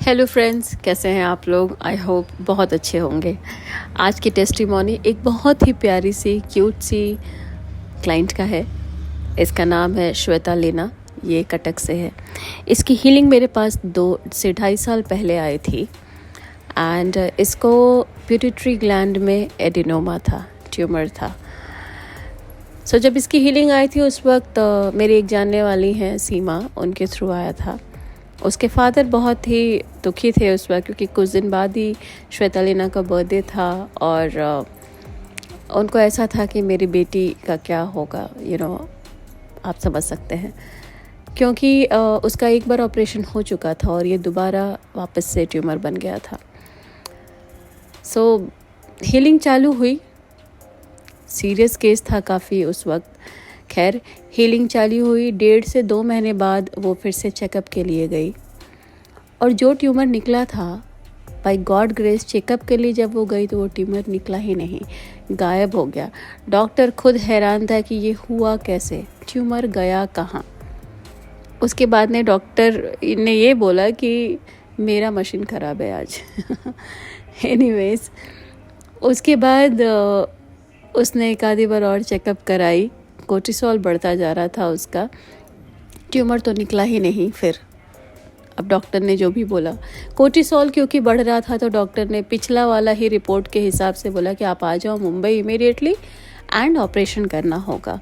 Hello friends, कैसे हैं आप लोग? आई होप बहुत अच्छे होंगे। आज की टेस्टिमोनी एक बहुत ही प्यारी सी क्यूट सी क्लाइंट का है। इसका नाम है श्वेता लीना। ये कटक से है। इसकी हीलिंग मेरे पास 2 से 2.5 साल पहले आई थी एंड इसको पिट्यूटरी ग्लैंड में एडिनोमा था, ट्यूमर था। सो जब इसकी हीलिंग आई थी उस वक्त मेरी एक जानने वाली हैं सीमा, उनके थ्रू आया था। उसके फादर बहुत ही दुखी थे उस वक्त, क्योंकि कुछ दिन बाद ही श्वेता लीना का बर्थडे था और उनको ऐसा था कि मेरी बेटी का क्या होगा, आप समझ सकते हैं। क्योंकि उसका एक बार ऑपरेशन हो चुका था और ये दोबारा वापस से ट्यूमर बन गया था। सो हीलिंग चालू हुई। सीरियस केस था काफ़ी उस वक्त। खैर, हीलिंग चालू हुई। 1.5 से 2 महीने बाद वो फिर से चेकअप के लिए गई और जो ट्यूमर निकला था, बाय गॉड ग्रेस, चेकअप के लिए जब वो गई तो वो ट्यूमर निकला ही नहीं, गायब हो गया। डॉक्टर खुद हैरान था कि ये हुआ कैसे, ट्यूमर गया कहाँ। उसके बाद ने डॉक्टर ने ये बोला कि मेरा मशीन ख़राब है आज। एनीवेज, उसके बाद उसने एक आधी बार और चेकअप कराई। कोर्टिसोल बढ़ता जा रहा था उसका, ट्यूमर तो निकला ही नहीं। फिर अब डॉक्टर ने जो भी बोला, कोर्टिसोल क्योंकि बढ़ रहा था तो डॉक्टर ने पिछला वाला ही रिपोर्ट के हिसाब से बोला कि आप आ जाओ मुंबई इमीडिएटली एंड ऑपरेशन करना होगा।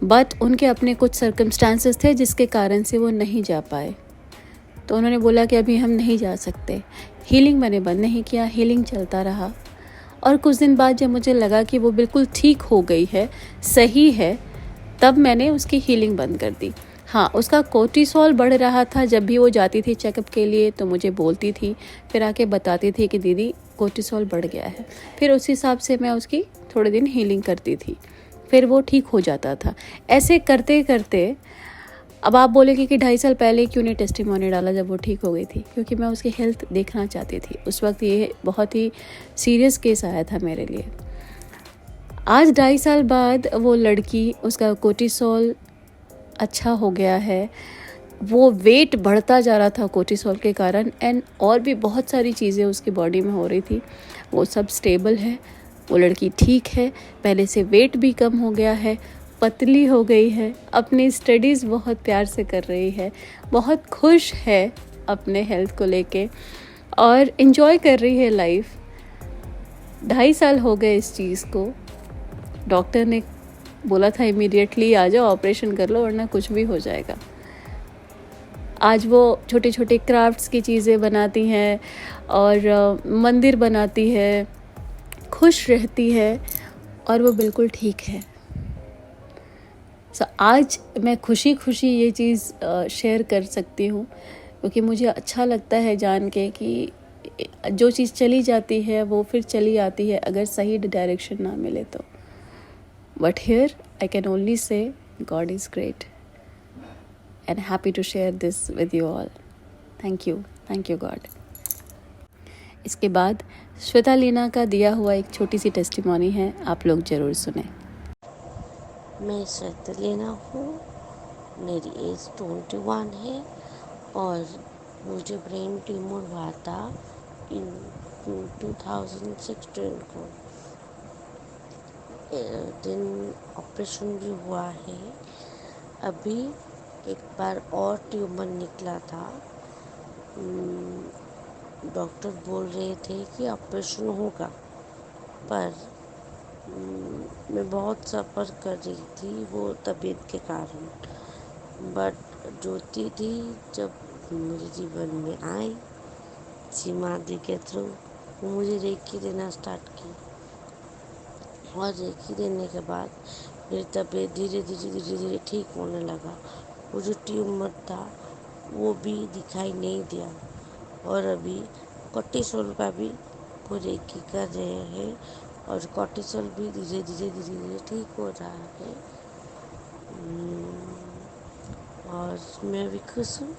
बट उनके अपने कुछ सर्कमस्टांसेस थे जिसके कारण से वो नहीं जा पाए, तो उन्होंने बोला कि अभी हम नहीं जा सकते। हीलिंग मैंने बंद नहीं किया, हीलिंग चलता रहा। और कुछ दिन बाद जब मुझे लगा कि वो बिल्कुल ठीक हो गई है, सही है, तब मैंने उसकी हीलिंग बंद कर दी। हाँ, उसका कोर्टिसोल बढ़ रहा था। जब भी वो जाती थी चेकअप के लिए तो मुझे बोलती थी, फिर आके बताती थी कि दीदी कोर्टिसोल बढ़ गया है। फिर उस हिसाब से मैं उसकी थोड़े दिन हीलिंग करती थी, फिर वो ठीक हो जाता था। ऐसे करते करते अब आप बोलेंगे कि 2.5 साल पहले क्यों नहीं टेस्टिमोनी डाला जब वो ठीक हो गई थी? क्योंकि मैं उसकी हेल्थ देखना चाहती थी। उस वक्त ये बहुत ही सीरियस केस आया था मेरे लिए। आज 2.5 साल बाद वो लड़की, उसका कोर्टिसोल अच्छा हो गया है। वो वेट बढ़ता जा रहा था कोर्टिसोल के कारण एंड और भी बहुत सारी चीज़ें उसकी बॉडी में हो रही थी। वो सब स्टेबल है, वो लड़की ठीक है। पहले से वेट भी कम हो गया है, पतली हो गई है, अपनी स्टडीज़ बहुत प्यार से कर रही है, बहुत खुश है अपने हेल्थ को लेके और इन्जॉय कर रही है लाइफ। 2.5 साल हो गए इस चीज़ को। डॉक्टर ने बोला था इमीडिएटली आ जाओ, ऑपरेशन कर लो वरना कुछ भी हो जाएगा। आज वो छोटे छोटे क्राफ्ट्स की चीज़ें बनाती हैं और मंदिर बनाती है, खुश रहती है और वो बिल्कुल ठीक है। आज मैं खुशी खुशी ये चीज़ शेयर कर सकती हूँ, क्योंकि मुझे अच्छा लगता है जान के कि जो चीज़ चली जाती है वो फिर चली आती है, अगर सही डायरेक्शन ना मिले तो। But here I can only say God is great and happy to share this with you all. Thank you God. इसके बाद श्वेता लीना का दिया हुआ एक छोटी सी टेस्टिमोनी है, आप लोग ज़रूर सुने। मैं श्वेता लीना हूँ, मेरी एज 21 है और मुझे ब्रेन ट्यूमर हुआ था इन 2016 को। दिन ऑपरेशन भी हुआ है। अभी एक बार और ट्यूमर निकला था। डॉक्टर बोल रहे थे कि ऑपरेशन होगा, पर मैं बहुत सफ़र कर रही थी वो तबीयत के कारण। बट ज्योति थी जब मेरे जीवन में आई, सीमा दी के थ्रू, वो मुझे रेकी देना स्टार्ट की और रेकी देने के बाद मेरी तबीयत धीरे धीरे ठीक होने लगा। वो जो ट्यूमर था वो भी दिखाई नहीं दिया और अभी कोर्टिसोल का भी वो रेकी कर रहे हैं और कोर्टिसोल भी धीरे धीरे ठीक हो रहा है। और मैं भी खुश हूँ